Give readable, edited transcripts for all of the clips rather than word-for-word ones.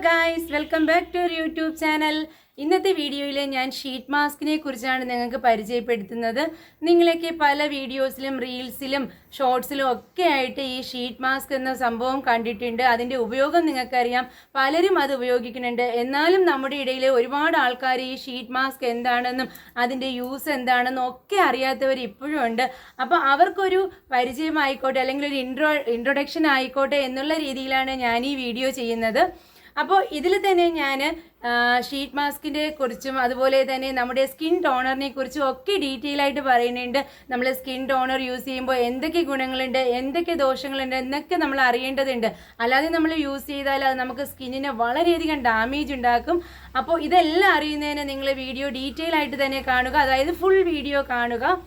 Guys, welcome back to YouTube channel. ഇന്നത്തെ വീഡിയോയിൽ ഞാൻ ഷീറ്റ് മാസ്കിനെ കുറിച്ചാണ് നിങ്ങൾക്ക് പരിചയപ്പെടുത്തുന്നത്. നിങ്ങളൊക്കെ പല വീഡിയോസിലും റീൽസിലും ഷോർട്സിലും ഒക്കെ ആയിട്ട് ഈ ഷീറ്റ് മാസ്ക് എന്ന സംഭവം കണ്ടിട്ടുണ്ട്. അതിൻ്റെ ഉപയോഗം നിങ്ങൾക്കറിയാം, പലരും അത് ഉപയോഗിക്കുന്നുണ്ട്. എന്നാലും നമ്മുടെ ഇടയിൽ ഒരുപാട് ആൾക്കാർ ഈ ഷീറ്റ് മാസ്ക് എന്താണെന്നും അതിൻ്റെ യൂസ് എന്താണെന്നും ഒക്കെ അറിയാത്തവർ ഇപ്പോഴും ഉണ്ട്. അപ്പോൾ അവർക്കൊരു പരിചയമായിക്കോട്ടെ, അല്ലെങ്കിൽ ഒരു ഇൻട്രൊഡക്ഷൻ ആയിക്കോട്ടെ എന്നുള്ള രീതിയിലാണ് ഞാൻ ഈ വീഡിയോ ചെയ്യുന്നത്. അപ്പോൾ ഇതിൽ തന്നെ ഞാൻ ഷീറ്റ് മാസ്കിൻ്റെ കുറിച്ചും അതുപോലെ തന്നെ നമ്മുടെ സ്കിൻ ടോണറിനെ കുറിച്ചും ഒക്കെ ഡീറ്റെയിൽ ആയിട്ട് പറയുന്നുണ്ട്. നമ്മൾ സ്കിൻ ടോണർ യൂസ് ചെയ്യുമ്പോൾ എന്തൊക്കെ ഗുണങ്ങളുണ്ട്, എന്തൊക്കെ ദോഷങ്ങളുണ്ട് എന്നൊക്കെ നമ്മൾ അറിയേണ്ടതുണ്ട്. അല്ലാതെ നമ്മൾ യൂസ് ചെയ്താൽ അത് നമുക്ക് സ്കിന്നിന് വളരെയധികം ഡാമേജ് ഉണ്ടാക്കും. അപ്പോൾ ഇതെല്ലാം അറിയുന്നതിന് നിങ്ങൾ വീഡിയോ ഡീറ്റെയിൽ ആയിട്ട് തന്നെ കാണുക, അതായത് ഫുൾ വീഡിയോ കാണുക.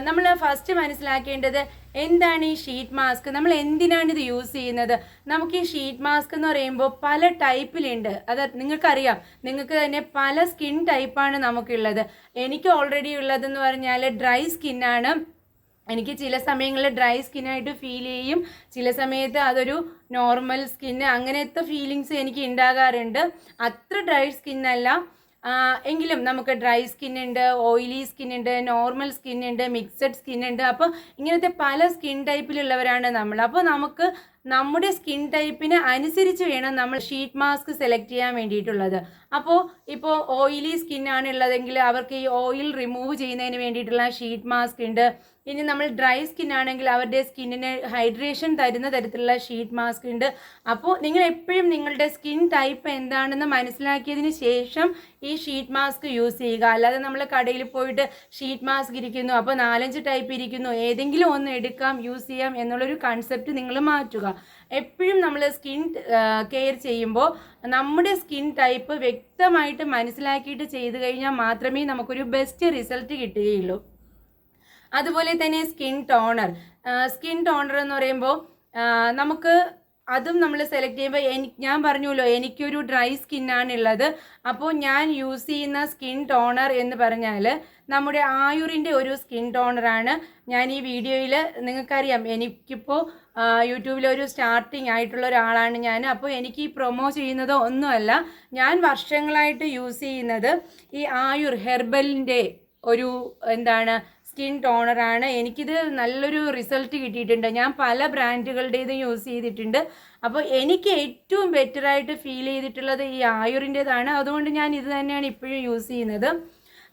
നമ്മൾ ഫസ്റ്റ് മനസ്സിലാക്കേണ്ടത് എന്താണ് ഈ ഷീറ്റ് മാസ്ക്, നമ്മൾ എന്തിനാണ് ഇത് യൂസ് ചെയ്യുന്നത്. നമുക്ക് ഈ ഷീറ്റ് മാസ്ക് എന്ന് പറയുമ്പോൾ പല ടൈപ്പിലുണ്ട്. അത് നിങ്ങൾക്കറിയാം, നിങ്ങൾക്ക് തന്നെ പല സ്കിൻ ടൈപ്പാണ് നമുക്കുള്ളത്. എനിക്ക് ഓൾറെഡി ഉള്ളതെന്ന് പറഞ്ഞാൽ ഡ്രൈ സ്കിന്നാണ്. എനിക്ക് ചില സമയങ്ങളിൽ ഡ്രൈ സ്കിന്നായിട്ട് ഫീൽ ചെയ്യും, ചില സമയത്ത് അതൊരു നോർമൽ സ്കിന്ന്, അങ്ങനത്തെ ഫീലിങ്സ് എനിക്ക് ഉണ്ടാകാറുണ്ട്. അത്ര ഡ്രൈ സ്കിന്നല്ല, എങ്കിലും നമുക്ക് ഡ്രൈ സ്കിന്നുണ്ട്, ഓയിലി സ്കിന്നുണ്ട്, നോർമൽ സ്കിന്നുണ്ട്, മിക്സഡ് സ്കിന്നുണ്ട്. അപ്പോൾ ഇങ്ങനത്തെ പല സ്കിൻ ടൈപ്പിലുള്ളവരാണ് നമ്മൾ. അപ്പോൾ നമുക്ക് നമ്മുടെ സ്കിൻ ടൈപ്പിന് അനുസരിച്ച് വേണം നമ്മൾ ഷീറ്റ് മാസ്ക് സെലക്ട് ചെയ്യാൻ വേണ്ടിയിട്ടുള്ളത്. ഇപ്പോൾ ഓയിലി സ്കിന്നാണ് ഉള്ളതെങ്കിൽ അവർക്ക് ഈ ഓയിൽ റിമൂവ് ചെയ്യുന്നതിന് വേണ്ടിയിട്ടുള്ള ഷീറ്റ് മാസ്ക് ഉണ്ട്. ഇനി നമ്മൾ ഡ്രൈ സ്കിൻ ആണെങ്കിൽ അവരുടെ സ്കിന്നിന് ഹൈഡ്രേഷൻ തരുന്ന തരത്തിലുള്ള ഷീറ്റ് മാസ്ക് ഉണ്ട്. അപ്പോൾ നിങ്ങൾ എപ്പോഴും നിങ്ങളുടെ സ്കിൻ ടൈപ്പ് എന്താണെന്ന് മനസ്സിലാക്കിയതിന് ശേഷം ഈ ഷീറ്റ് മാസ്ക് യൂസ് ചെയ്യുക. അല്ലാതെ നമ്മൾ കടയിൽ പോയിട്ട് ഷീറ്റ് മാസ്ക് ഇരിക്കുന്നു, അപ്പോൾ 4-5 ടൈപ്പ് ഇരിക്കുന്നു, ഏതെങ്കിലും ഒന്ന് എടുക്കാം യൂസ് ചെയ്യാം എന്നുള്ളൊരു കൺസെപ്റ്റ് നിങ്ങൾ മാറ്റുക. എപ്പോഴും നമ്മൾ സ്കിൻ കെയർ ചെയ്യുമ്പോൾ നമ്മുടെ സ്കിൻ ടൈപ്പ് വ്യക്തമായിട്ട് മനസ്സിലാക്കിയിട്ട് ചെയ്തു കഴിഞ്ഞാൽ മാത്രമേ നമുക്കൊരു ബെസ്റ്റ് റിസൾട്ട് കിട്ടുകയുള്ളൂ. അതുപോലെ തന്നെ സ്കിൻ ടോണർ എന്ന് പറയുമ്പോൾ നമുക്ക് അതും നമ്മൾ സെലക്ട് ചെയ്യുമ്പോൾ ഞാൻ പറഞ്ഞല്ലോ, എനിക്കൊരു ഡ്രൈ സ്കിന്നാണുള്ളത്. അപ്പോൾ ഞാൻ യൂസ് ചെയ്യുന്ന സ്കിൻ ടോണർ എന്ന് പറഞ്ഞാൽ നമ്മുടെ ആയുറിൻ്റെ ഒരു സ്കിൻ ടോണറാണ്. ഞാൻ ഈ വീഡിയോയിൽ നിങ്ങൾക്കറിയാം, എനിക്കിപ്പോൾ യൂട്യൂബിലൊരു സ്റ്റാർട്ടിങ് ആയിട്ടുള്ള ഒരാളാണ് ഞാൻ. അപ്പോൾ എനിക്ക് ഈ പ്രൊമോ ചെയ്യുന്നതോ ഒന്നുമല്ല, ഞാൻ വർഷങ്ങളായിട്ട് യൂസ് ചെയ്യുന്നത് ഈ ആയുർ ഹെർബലിൻ്റെ ഒരു സ്കിൻ ടോണറാണ്. എനിക്കിത് നല്ലൊരു റിസൾട്ട് കിട്ടിയിട്ടുണ്ട്. ഞാൻ പല ബ്രാൻഡുകളുടേതും യൂസ് ചെയ്തിട്ടുണ്ട്. അപ്പോൾ എനിക്ക് ഏറ്റവും ബെറ്ററായിട്ട് ഫീൽ ചെയ്തിട്ടുള്ളത് ഈ ആയുറിൻ്റെതാണ്. അതുകൊണ്ട് ഞാൻ ഇത് തന്നെയാണ് ഇപ്പോഴും യൂസ് ചെയ്യുന്നത്.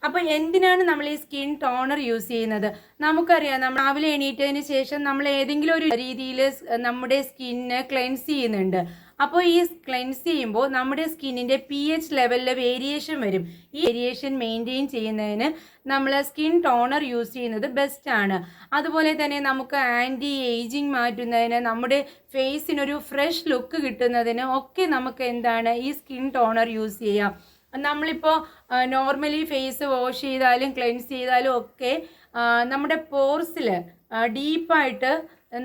അപ്പോൾ എന്തിനാണ് നമ്മൾ ഈ സ്കിൻ ടോണർ യൂസ് ചെയ്യുന്നത്? നമുക്കറിയാം, നമ്മൾ രാവിലെ എണീറ്റതിന് ശേഷം നമ്മൾ ഏതെങ്കിലും ഒരു രീതിയിൽ നമ്മുടെ സ്കിന്നെ ക്ലെൻസ് ചെയ്യുന്നുണ്ട്. അപ്പോൾ ഈ ക്ലെൻസ് ചെയ്യുമ്പോൾ നമ്മുടെ സ്കിന്നിൻ്റെ pH ലെവലിൽ വേരിയേഷൻ വരും. ഈ വേരിയേഷൻ മെയിൻറ്റെയിൻ ചെയ്യുന്നതിന് നമ്മൾ സ്കിൻ ടോണർ യൂസ് ചെയ്യുന്നത് ബെസ്റ്റാണ്. അതുപോലെ തന്നെ നമുക്ക് ആൻറ്റി ഏജിങ് മാറ്റുന്നതിന്, നമ്മുടെ ഫേസിനൊരു ഫ്രഷ് ലുക്ക് കിട്ടുന്നതിന് ഒക്കെ നമുക്ക് ഈ സ്കിൻ ടോണർ യൂസ് ചെയ്യാം. നമ്മളിപ്പോൾ നോർമലി ഫേസ് വാഷ് ചെയ്താലും ക്ലെൻസ് ചെയ്താലും ഒക്കെ നമ്മുടെ പോർസിൽ ഡീപ്പായിട്ട്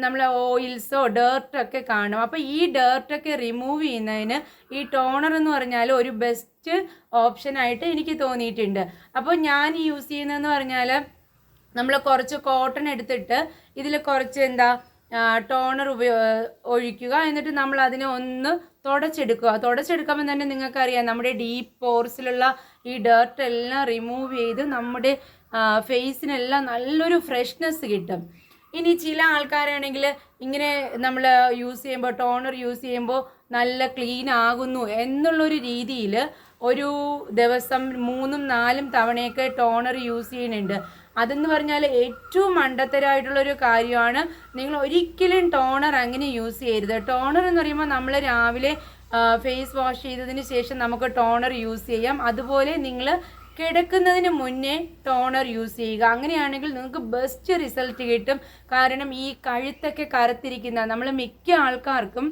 നമ്മൾ ഓയിൽസോ ഡേർട്ടൊക്കെ കാണും. അപ്പോൾ ഈ ഡേർട്ടൊക്കെ റിമൂവ് ചെയ്യുന്നതിന് ഈ ടോണർ എന്ന് പറഞ്ഞാൽ ഒരു ബെസ്റ്റ് ഓപ്ഷനായിട്ട് എനിക്ക് തോന്നിയിട്ടുണ്ട്. അപ്പോൾ ഞാൻ യൂസ് ചെയ്യുന്നതെന്ന് പറഞ്ഞാൽ, നമ്മൾ കുറച്ച് കോട്ടൺ എടുത്തിട്ട് ഇതിൽ കുറച്ച് ടോണർ ഒഴിക്കുക, എന്നിട്ട് നമ്മൾ അതിനെ ഒന്ന് തുടച്ചെടുക്കുമ്പോൾ തന്നെ നിങ്ങൾക്കറിയാം, നമ്മുടെ ഡീപ്പ് പോർസിലുള്ള ഈ ഡേർട്ട് എല്ലാം റിമൂവ് ചെയ്ത് നമ്മുടെ ഫേസിനെല്ലാം നല്ലൊരു ഫ്രഷ്നെസ് കിട്ടും. ഇനി ചില ആൾക്കാരാണെങ്കിൽ ഇങ്ങനെ നമ്മൾ ടോണർ യൂസ് ചെയ്യുമ്പോൾ നല്ല ക്ലീൻ ആകുന്നു എന്നുള്ളൊരു രീതിയിൽ ഒരു ദിവസം 3-4 തവണയൊക്കെ ടോണർ യൂസ് ചെയ്യുന്നുണ്ട്. അതെന്ന് പറഞ്ഞാൽ ഏറ്റവും മണ്ടത്തരമായിട്ടുള്ളൊരു കാര്യമാണ്. നിങ്ങൾ ഒരിക്കലും ടോണർ അങ്ങനെ യൂസ് ചെയ്യരുത്. ടോണർ എന്ന് പറയുമ്പോൾ നമ്മൾ രാവിലെ ഫേസ് വാഷ് ചെയ്തതിന് ശേഷം നമുക്ക് ടോണർ യൂസ് ചെയ്യാം. അതുപോലെ നിങ്ങൾ കിടക്കുന്നതിന് മുന്നേ ടോണർ യൂസ് ചെയ്യുക. അങ്ങനെയാണെങ്കിൽ നിങ്ങൾക്ക് ബെസ്റ്റ് റിസൾട്ട് കിട്ടും. കാരണം ഈ കഴുത്തൊക്കെ കറുത്തിരിക്കുന്ന നമ്മൾ മിക്ക ആൾക്കാർക്കും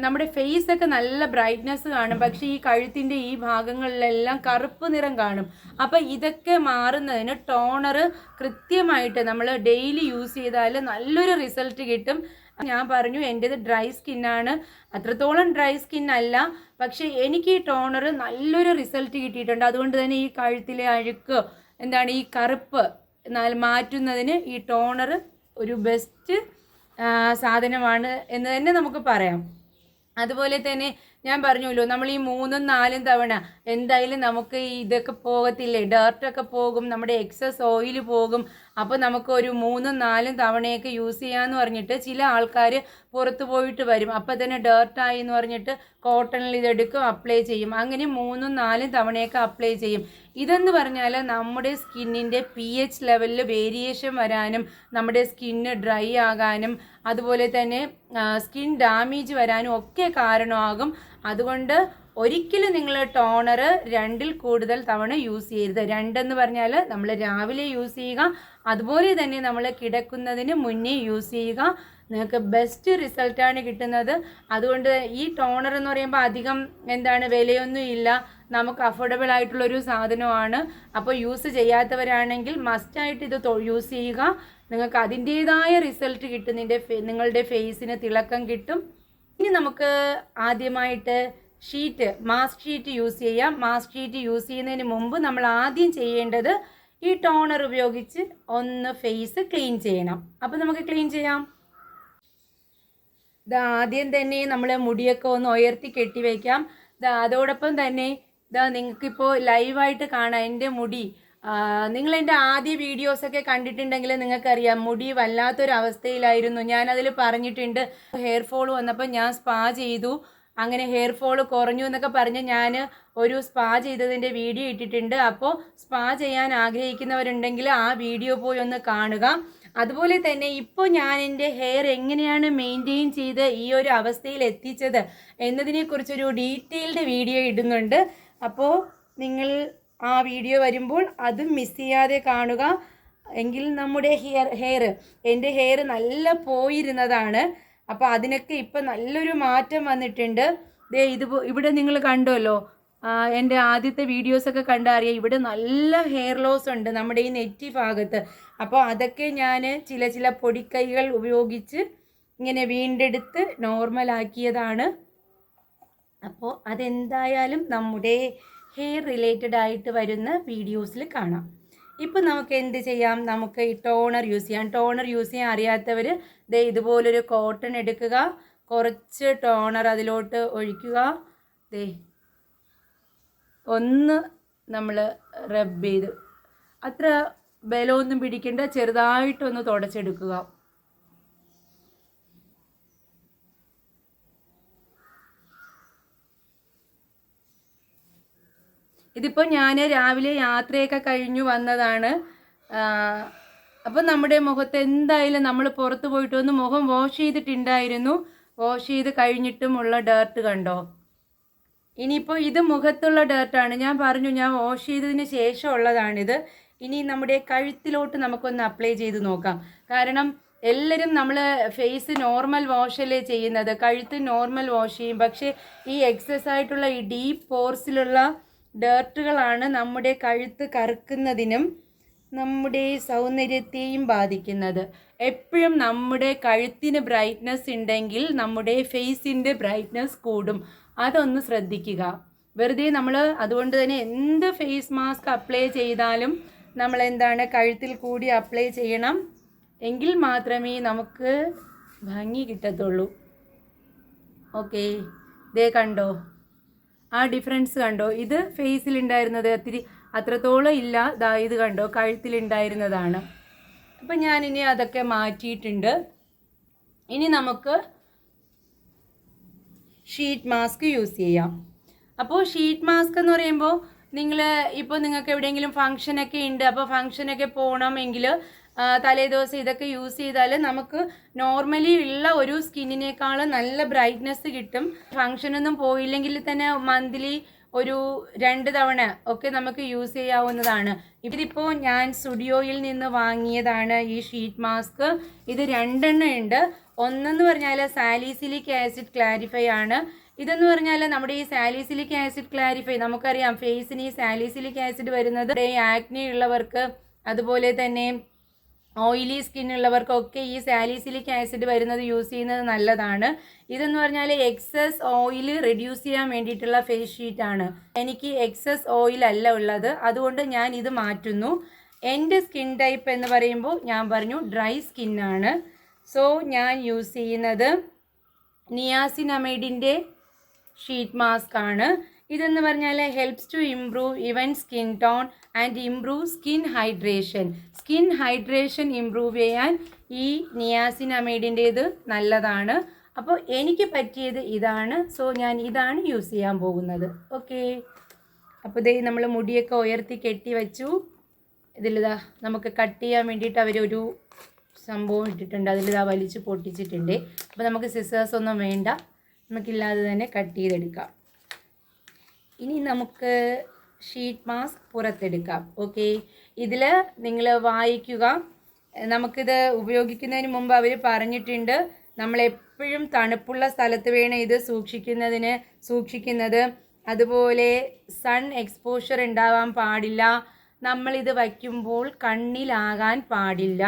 നമ്മുടെ ഫേസൊക്കെ നല്ല ബ്രൈറ്റ്നെസ് കാണും, പക്ഷേ ഈ കഴുത്തിൻ്റെ ഈ ഭാഗങ്ങളിലെല്ലാം കറുപ്പ് നിറം കാണും. അപ്പോൾ ഇതൊക്കെ മാറുന്നതിന് ടോണർ കൃത്യമായിട്ട് നമ്മൾ ഡെയിലി യൂസ് ചെയ്താൽ നല്ലൊരു റിസൾട്ട് കിട്ടും. ഞാൻ പറഞ്ഞു, എൻ്റേത് ഡ്രൈ സ്കിന്നാണ്. അത്രത്തോളം ഡ്രൈ സ്കിൻ അല്ല, പക്ഷേ എനിക്ക് ഈ ടോണർ നല്ലൊരു റിസൾട്ട് കിട്ടിയിട്ടുണ്ട്. അതുകൊണ്ട് തന്നെ ഈ കഴുത്തിലെ അഴുക്ക് ഈ കറുപ്പ് മാറ്റുന്നതിന് ഈ ടോണർ ഒരു ബെസ്റ്റ് സാധനമാണ് എന്ന് തന്നെ നമുക്ക് പറയാം. അതുപോലെ തന്നെ ഞാൻ പറഞ്ഞല്ലോ, നമ്മൾ ഈ 3-4 തവണ എന്തായാലും നമുക്ക് ഇതൊക്കെ പോകത്തില്ലേ, ഡർട്ടൊക്കെ പോകും, നമ്മുടെ എക്സസ് ഓയിൽ പോകും. അപ്പോൾ നമുക്ക് ഒരു 3-4 തവണയൊക്കെ യൂസ് ചെയ്യാമെന്ന് പറഞ്ഞിട്ട് ചില ആൾക്കാർ പുറത്ത് പോയിട്ട് വരും, അപ്പോൾ തന്നെ ഡേർട്ടായി എന്ന് പറഞ്ഞിട്ട് കോട്ടണിൽ ഇതെടുക്കും, അപ്ലൈ ചെയ്യും. അങ്ങനെ 3-4 തവണയൊക്കെ അപ്ലൈ ചെയ്യും. ഇതെന്ന് പറഞ്ഞാൽ നമ്മുടെ സ്കിന്നിൻ്റെ pH ലെവലിൽ വേരിയേഷൻ വരാനും നമ്മുടെ സ്കിന്ന് ഡ്രൈ ആകാനും അതുപോലെ തന്നെ സ്കിൻ ഡാമേജ് വരാനും ഒക്കെ കാരണമാകും. അതുകൊണ്ട് ഒരിക്കലും നിങ്ങൾ ടോണർ 2-ൽ കൂടുതൽ തവണ യൂസ് ചെയ്യരുത്. 2 എന്ന് പറഞ്ഞാൽ നമ്മൾ രാവിലെ യൂസ് ചെയ്യുക, അതുപോലെ തന്നെ നമ്മൾ കിടക്കുന്നതിന് മുന്നേ യൂസ് ചെയ്യുക. നിങ്ങൾക്ക് ബെസ്റ്റ് റിസൾട്ടാണ് കിട്ടുന്നത്. അതുകൊണ്ട് ഈ ടോണർ എന്ന് പറയുമ്പോൾ അധികം വിലയൊന്നും ഇല്ല, നമുക്ക് അഫോർഡബിൾ ആയിട്ടുള്ളൊരു സാധനമാണ്. അപ്പോൾ യൂസ് ചെയ്യാത്തവരാണെങ്കിൽ മസ്റ്റായിട്ട് ഇത് യൂസ് ചെയ്യുക. നിങ്ങൾക്ക് അതിൻ്റേതായ റിസൾട്ട് കിട്ടും, നിങ്ങളുടെ ഫേസിന് തിളക്കം കിട്ടും. ഇനി നമുക്ക് ആദ്യമായിട്ട് മാസ്ക് ഷീറ്റ് യൂസ് ചെയ്യാം. മാസ്ക് ഷീറ്റ് യൂസ് ചെയ്യുന്നതിന് മുമ്പ് നമ്മൾ ആദ്യം ചെയ്യേണ്ടത് ഈ ടോണർ ഉപയോഗിച്ച് ഒന്ന് ഫേസ് ക്ലീൻ ചെയ്യണം. അപ്പോൾ നമുക്ക് ക്ലീൻ ചെയ്യാം. ആദ്യം തന്നെ നമ്മൾ മുടിയൊക്കെ ഒന്ന് ഉയർത്തി കെട്ടി വയ്ക്കാം. അതോടൊപ്പം തന്നെ നിങ്ങൾക്കിപ്പോൾ ലൈവായിട്ട് കാണാം എൻ്റെ മുടി. നിങ്ങൾ എൻ്റെ ആദ്യ വീഡിയോസൊക്കെ കണ്ടിട്ടുണ്ടെങ്കിൽ നിങ്ങൾക്കറിയാം, മുടി വല്ലാത്തൊരവസ്ഥയിലായിരുന്നു. ഞാനതിൽ പറഞ്ഞിട്ടുണ്ട്, ഹെയർ ഫോൾ വന്നപ്പോൾ ഞാൻ സ്പാ ചെയ്തു, അങ്ങനെ ഹെയർ ഫോൾ കുറഞ്ഞു എന്നൊക്കെ പറഞ്ഞ് ഞാൻ ഒരു സ്പാ ചെയ്തതിൻ്റെ വീഡിയോ ഇട്ടിട്ടുണ്ട്. അപ്പോൾ സ്പാ ചെയ്യാൻ ആഗ്രഹിക്കുന്നവരുണ്ടെങ്കിൽ ആ വീഡിയോ പോയി ഒന്ന് കാണുക. അതുപോലെ തന്നെ ഇപ്പോൾ ഞാൻ എൻ്റെ ഹെയർ എങ്ങനെയാണ് മെയിൻറ്റെയിൻ ചെയ്ത് ഈ ഒരു അവസ്ഥയിൽ എത്തിച്ചത് എന്നതിനെക്കുറിച്ചൊരു ഡീറ്റെയിൽഡ് വീഡിയോ ഇടുന്നുണ്ട്. അപ്പോൾ നിങ്ങൾ ആ വീഡിയോ വരുമ്പോൾ അതും മിസ് ചെയ്യാതെ കാണുക. എങ്കിൽ നമ്മുടെ എൻ്റെ ഹെയർ നല്ല പോയിരുന്നതാണ്. അപ്പോൾ അതിനൊക്കെ ഇപ്പം നല്ലൊരു മാറ്റം വന്നിട്ടുണ്ട്. ഇവിടെ നിങ്ങൾ കണ്ടുവല്ലോ, എൻ്റെ ആദ്യത്തെ വീഡിയോസൊക്കെ കണ്ടറിയാം, ഇവിടെ നല്ല ഹെയർ ലോസ് ഉണ്ട് നമ്മുടെ ഈ നെറ്റി ഭാഗത്ത്. അപ്പോൾ അതൊക്കെ ഞാൻ ചില പൊടിക്കൈകൾ ഉപയോഗിച്ച് ഇങ്ങനെ വീണ്ടെടുത്ത് നോർമലാക്കിയതാണ്. അപ്പോൾ അതെന്തായാലും നമ്മുടെ ഹെയർ റിലേറ്റഡ് ആയിട്ട് വരുന്ന വീഡിയോസിൽ കാണാം. ഇപ്പം നമുക്ക് എന്ത് ചെയ്യാം, നമുക്ക് ഈ ടോണർ യൂസ് ചെയ്യാം. ടോണർ യൂസ് ചെയ്യാൻ അറിയാത്തവർ ഇതുപോലൊരു കോട്ടൺ എടുക്കുക, കുറച്ച് ടോണർ അതിലോട്ട് ഒഴിക്കുക, ഒന്ന് നമ്മൾ റബ്ബ് ചെയ്ത്, അത്ര ബലമൊന്നും പിടിക്കേണ്ട, ചെറുതായിട്ടൊന്ന് തുടച്ചെടുക്കുക. ഇതിപ്പോൾ ഞാൻ രാവിലെ യാത്രയൊക്കെ കഴിഞ്ഞു വന്നതാണ്. അപ്പോൾ നമ്മുടെ മുഖത്ത് എന്തായാലും നമ്മൾ പുറത്ത് പോയിട്ട് ഒന്ന് മുഖം വാഷ് ചെയ്തിട്ടുണ്ടായിരുന്നു. വാഷ് ചെയ്ത് കഴിഞ്ഞിട്ടുമുള്ള ഡേർട്ട് കണ്ടോ. ഇനിയിപ്പോൾ ഇത് മുഖത്തുള്ള ഡേർട്ടാണ്. ഞാൻ പറഞ്ഞു, ഞാൻ വാഷ് ചെയ്തതിന് ശേഷമുള്ളതാണിത്. ഇനി നമ്മുടെ കഴുത്തിലോട്ട് നമുക്കൊന്ന് അപ്ലൈ ചെയ്ത് നോക്കാം. കാരണം എല്ലാവരും നമ്മൾ ഫേസ് നോർമൽ വാഷല്ലേ ചെയ്യുന്നത്, കഴുത്ത് നോർമൽ വാഷ് ചെയ്യും. പക്ഷേ ഈ എക്സസ് ആയിട്ടുള്ള ഈ ഡീപ്പ് പോർസിലുള്ള ഡേർട്ടുകളാണ് നമ്മുടെ കഴുത്ത് കറുക്കുന്നതിനും നമ്മുടെ സൗന്ദര്യത്തെയും ബാധിക്കുന്നത്. എപ്പോഴും നമ്മുടെ കഴുത്തിന് ബ്രൈറ്റ്നസ് ഉണ്ടെങ്കിൽ നമ്മുടെ ഫേസിൻ്റെ ബ്രൈറ്റ്നസ് കൂടും. അതൊന്ന് ശ്രദ്ധിക്കുക. വെറുതെ നമ്മൾ അതുകൊണ്ട് തന്നെ എന്ത് ഫേസ് മാസ്ക് അപ്ലൈ ചെയ്താലും നമ്മൾ കഴുത്തിൽ കൂടി അപ്ലൈ ചെയ്യണം. എങ്കിൽ മാത്രമേ നമുക്ക് ഭംഗി കിട്ടത്തുള്ളൂ. ഓക്കെ, കണ്ടോ ആ ഡിഫറൻസ് കണ്ടോ. ഇത് ഫേസിലുണ്ടായിരുന്നത് അത്രത്തോളം ഇല്ല, ഇത് കണ്ടോ കഴുത്തിലുണ്ടായിരുന്നതാണ്. അപ്പം ഞാനിനി അതൊക്കെ മാറ്റിയിട്ടുണ്ട്. ഇനി നമുക്ക് ഷീറ്റ് മാസ്ക് യൂസ് ചെയ്യാം. അപ്പോൾ ഷീറ്റ് മാസ്ക് എന്ന് പറയുമ്പോൾ നിങ്ങൾക്ക് എവിടെയെങ്കിലും ഫംഗ്ഷനൊക്കെ ഉണ്ട്, അപ്പോൾ ഫംഗ്ഷനൊക്കെ പോകണമെങ്കിൽ തലേദിവസം ഇതൊക്കെ യൂസ് ചെയ്താൽ നമുക്ക് നോർമലി ഉള്ള ഒരു സ്കിന്നിനേക്കാൾ നല്ല ബ്രൈറ്റ്നസ് കിട്ടും. ഫംഗ്ഷനൊന്നും പോയില്ലെങ്കിൽ തന്നെ മന്ത്ലി ഒരു 2 തവണ ഒക്കെ നമുക്ക് യൂസ് ചെയ്യാവുന്നതാണ്. ഇതിപ്പോൾ ഞാൻ സ്റ്റുഡിയോയിൽ നിന്ന് വാങ്ങിയതാണ് ഈ ഷീറ്റ് മാസ്ക്. ഇത് 2 എണ്ണം ഉണ്ട്. ഒന്നെന്ന് പറഞ്ഞാൽ സാലിസിലിക് ആസിഡ് ക്ലാരിഫൈ ആണ്. ഇതെന്ന് പറഞ്ഞാൽ നമ്മുടെ ഈ സാലിസിലിക് ആസിഡ് ക്ലാരിഫൈ, നമുക്കറിയാം ഫേസിന് ഈ സാലിസിലിക് ആസിഡ് വരുന്നത് ആക്നെ ഉള്ളവർക്ക്, അതുപോലെ തന്നെ ഓയിലി സ്കിൻ ഉള്ളവർക്കൊക്കെ ഈ സാലിസിലിക് ആസിഡ് വരുന്നത് യൂസ് ചെയ്യുന്നത് നല്ലതാണ്. ഇതെന്ന് പറഞ്ഞാൽ എക്സസ് ഓയിൽ റിഡ്യൂസ് ചെയ്യാൻ വേണ്ടിയിട്ടുള്ള ഫേസ് ഷീറ്റാണ്. എനിക്ക് എക്സസ് ഓയിൽ അല്ല ഉള്ളത്, അതുകൊണ്ട് ഞാൻ ഇത് മാറ്റുന്നു. എൻ്റെ സ്കിൻ ടൈപ്പ് എന്ന് പറയുമ്പോൾ ഞാൻ പറഞ്ഞു ഡ്രൈ സ്കിന്നാണ്. സോ ഞാൻ യൂസ് ചെയ്യുന്നത് നിയാസിനമൈഡിൻ്റെ ഷീറ്റ് മാസ്ക് ആണ്. ഇതെന്ന് പറഞ്ഞാൽ ഹെൽപ്സ് ടു ഇംപ്രൂവ് ഇവൻ skin tone and improve skin hydration. Skin hydration improve ചെയ്യാൻ ഈ നിയാസിനമൈഡിൻ്റേത് നല്ലതാണ്. അപ്പോൾ എനിക്ക് പറ്റിയത് ഇതാണ്. സോ ഞാൻ ഇതാണ് യൂസ് ചെയ്യാൻ പോകുന്നത്. ഓക്കെ, അപ്പോൾ ഇതേ നമ്മൾ മുടിയൊക്കെ ഉയർത്തി കെട്ടി വെച്ചു. ഇതിലിതാ നമുക്ക് കട്ട് ചെയ്യാൻ വേണ്ടിയിട്ട് അവരൊരു സംഭവം ഇട്ടിട്ടുണ്ട്. അതിലിതാ വലിച്ച് പൊട്ടിച്ചിട്ടുണ്ട്. അപ്പോൾ നമുക്ക് സിസേഴ്സ് ഒന്നും വേണ്ട, നമുക്കില്ലാതെ തന്നെ കട്ട് ചെയ്തെടുക്കാം. ഇനി നമുക്ക് ഷീറ്റ് മാസ്ക് പുറത്തെടുക്കാം. ഓക്കെ, ഇതിൽ നിങ്ങൾ വായിക്കുക. നമുക്കിത് ഉപയോഗിക്കുന്നതിന് മുമ്പ് അവർ പറഞ്ഞിട്ടുണ്ട് നമ്മളെപ്പോഴും തണുപ്പുള്ള സ്ഥലത്ത് വേണം ഇത് സൂക്ഷിക്കുന്നത്. അതുപോലെ സൺ എക്സ്പോഷർ ഉണ്ടാവാൻ പാടില്ല. നമ്മളിത് വയ്ക്കുമ്പോൾ കണ്ണിലാകാൻ പാടില്ല,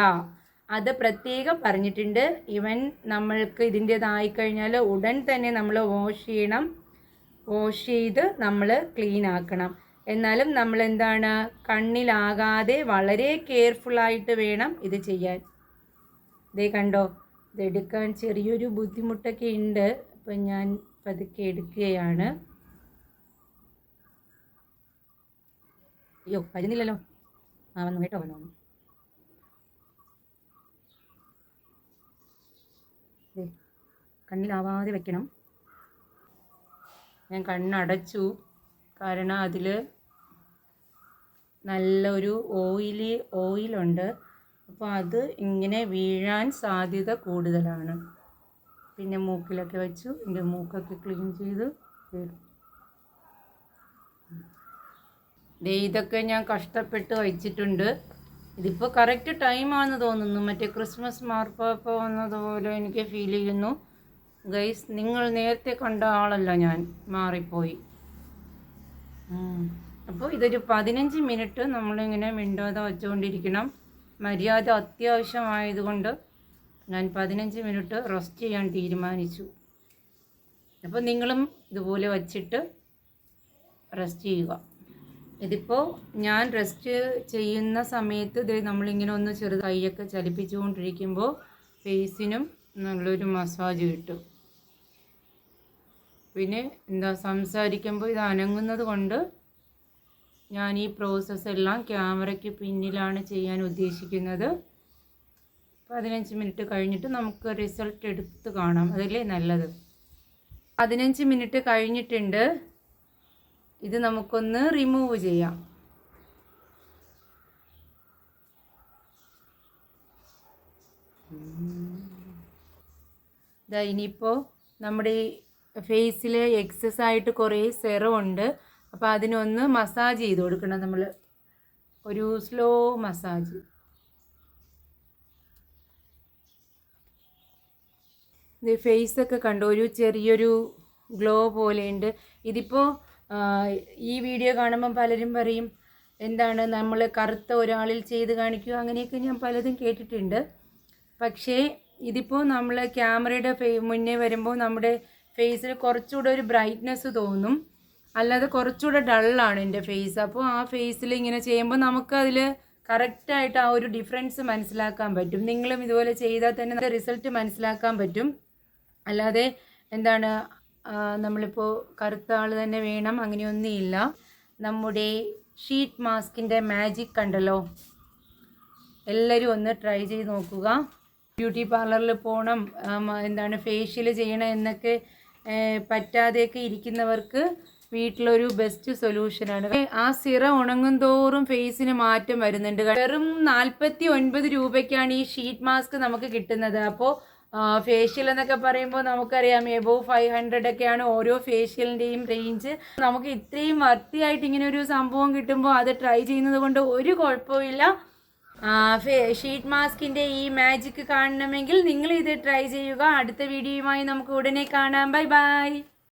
അത് പ്രത്യേകം പറഞ്ഞിട്ടുണ്ട്. ഇവൻ നമ്മൾക്ക് ഇതിൻ്റേതായി കഴിഞ്ഞാൽ ഉടൻ തന്നെ നമ്മൾ വാഷ് ചെയ്ത് നമ്മൾ ക്ലീൻ ആക്കണം. എന്നാലും നമ്മൾ എന്താണ്, കണ്ണിലാകാതെ വളരെ കെയർഫുള്ളായിട്ട് വേണം ഇത് ചെയ്യാൻ. ഇതേ കണ്ടോ, ഇതെടുക്കാൻ ചെറിയൊരു ബുദ്ധിമുട്ടൊക്കെ ഉണ്ട്. അപ്പം ഞാൻ പതുക്കെ എടുക്കുകയാണ്. അയ്യോ, വരുന്നില്ലല്ലോ. വന്നു കേട്ടോ, വന്നു. കണ്ണിലാവാതെ വെക്കണം. ഞാൻ കണ്ണടച്ചു, കാരണം അതിൽ നല്ലൊരു ഓയിലുണ്ട്. അപ്പോൾ അത് ഇങ്ങനെ വീഴാൻ സാധ്യത കൂടുതലാണ്. പിന്നെ മൂക്കിലൊക്കെ വെച്ചു, എൻ്റെ മൂക്കൊക്കെ ക്ലീൻ ചെയ്ത് ഇതൊക്കെ ഞാൻ കഷ്ടപ്പെട്ട് വച്ചിട്ടുണ്ട്. ഇതിപ്പോൾ കറക്റ്റ് ടൈമാണെന്ന് തോന്നുന്നു. മറ്റേ ക്രിസ്മസ് മാർപ്പാപ്പ വന്നതുപോലെ എനിക്ക് ഫീൽ ചെയ്യുന്നു. ഗൈസ്, നിങ്ങൾ നേരത്തെ കണ്ട ആളല്ല ഞാൻ, മാറിപ്പോയി. അപ്പോൾ ഇതൊരു 15 മിനിറ്റ് നമ്മളിങ്ങനെ മിണ്ടാതെ വച്ചുകൊണ്ടിരിക്കണം. മര്യാദ അത്യാവശ്യമായതുകൊണ്ട് ഞാൻ 15 മിനിറ്റ് റെസ്റ്റ് ചെയ്യാൻ തീരുമാനിച്ചു. അപ്പോൾ നിങ്ങളും ഇതുപോലെ വച്ചിട്ട് റെസ്റ്റ് ചെയ്യുക. ഇതിപ്പോൾ ഞാൻ റെസ്റ്റ് ചെയ്യുന്ന സമയത്ത് ഇത് നമ്മളിങ്ങനെ ഒന്ന് കൈയൊക്കെ ചലിപ്പിച്ചുകൊണ്ടിരിക്കുമ്പോൾ ഫേസിനും നല്ലൊരു മസാജ് കിട്ടും. പിന്നെ സംസാരിക്കുമ്പോൾ ഇത് അനങ്ങുന്നത് കൊണ്ട് ഞാൻ ഈ പ്രോസസ്സ് എല്ലാം ക്യാമറയ്ക്ക് പിന്നിലാണ് ചെയ്യാൻ ഉദ്ദേശിക്കുന്നത്. 15 മിനിറ്റ് കഴിഞ്ഞിട്ട് നമുക്ക് റിസൾട്ട് എടുത്ത് കാണാം, അതല്ലേ നല്ലത്. 15 മിനിറ്റ് കഴിഞ്ഞിട്ടുണ്ട്. ഇത് നമുക്കൊന്ന് റിമൂവ് ചെയ്യാം. ഇനിയിപ്പോൾ നമ്മുടെ ഫേസിൽ എക്സസ് ആയിട്ട് കുറേ സെറം ഉണ്ട്. അപ്പോൾ അതിനൊന്ന് മസാജ് ചെയ്ത് കൊടുക്കണം നമ്മൾ, ഒരു സ്ലോ മസാജ്. ഇത് ഫേസൊക്കെ കണ്ടോ, ഒരു ചെറിയൊരു ഗ്ലോ പോലെയുണ്ട്. ഇതിപ്പോൾ ഈ വീഡിയോ കാണുമ്പം പലരും പറയും എന്താണ് നമ്മൾ കറുത്ത ഒരാളിൽ ചെയ്ത് കാണിക്കുക, അങ്ങനെയൊക്കെ ഞാൻ പലതും കേട്ടിട്ടുണ്ട്. പക്ഷേ ഇതിപ്പോൾ നമ്മൾ ക്യാമറയുടെ മുന്നേ വരുമ്പോൾ നമ്മുടെ ഫേസിൽ കുറച്ചുകൂടെ ഒരു ബ്രൈറ്റ്നെസ് തോന്നും. അല്ലാതെ കുറച്ചുകൂടെ ഡള്ളാണ് എൻ്റെ ഫേസ്. അപ്പോൾ ആ ഫേസിൽ ഇങ്ങനെ ചെയ്യുമ്പോൾ നമുക്കതിൽ കറക്റ്റായിട്ട് ആ ഒരു ഡിഫറൻസ് മനസ്സിലാക്കാൻ പറ്റും. നിങ്ങളും ഇതുപോലെ ചെയ്താൽ തന്നെ റിസൾട്ട് മനസ്സിലാക്കാൻ പറ്റും. അല്ലാതെ എന്താണ് നമ്മളിപ്പോൾ കറുത്ത ആൾ തന്നെ വേണം അങ്ങനെയൊന്നുമില്ല. നമ്മുടെ ഷീറ്റ് മാസ്കിൻ്റെ മാജിക് കണ്ടല്ലോ, എല്ലാവരും ഒന്ന് ട്രൈ ചെയ്ത് നോക്കുക. ബ്യൂട്ടി പാർലറിൽ പോകണം, ഫേഷ്യൽ ചെയ്യണം എന്നൊക്കെ പറ്റാതെയൊക്കെ ഇരിക്കുന്നവർക്ക് വീട്ടിലൊരു ബെസ്റ്റ് സൊല്യൂഷനാണ്. ആ സിറം ഉണങ്ങും തോറും ഫേസിന് മാറ്റം വരുന്നുണ്ട്. വെറും 49 രൂപയ്ക്കാണ് ഈ ഷീറ്റ് മാസ്ക് നമുക്ക് കിട്ടുന്നത്. അപ്പോൾ ഫേഷ്യൽ എന്നൊക്കെ പറയുമ്പോൾ നമുക്കറിയാം എബോവ് 500 ഒക്കെയാണ് ഓരോ ഫേഷ്യലിൻ്റെയും റേഞ്ച്. നമുക്ക് ഇത്രയും വൃത്തിയായിട്ട് ഇങ്ങനെ ഒരു സംഭവം കിട്ടുമ്പോൾ അത് ട്രൈ ചെയ്യുന്നത് കൊണ്ട് ഒരു കുഴപ്പമില്ല. ഷീറ്റ് മാസ്കിൻ്റെ ഈ മാജിക് കാണണമെങ്കിൽ നിങ്ങൾ ഇത് ട്രൈ ചെയ്യുക. അടുത്ത വീഡിയോയുമായി നമുക്ക് ഉടനെ കാണാം. Bye bye.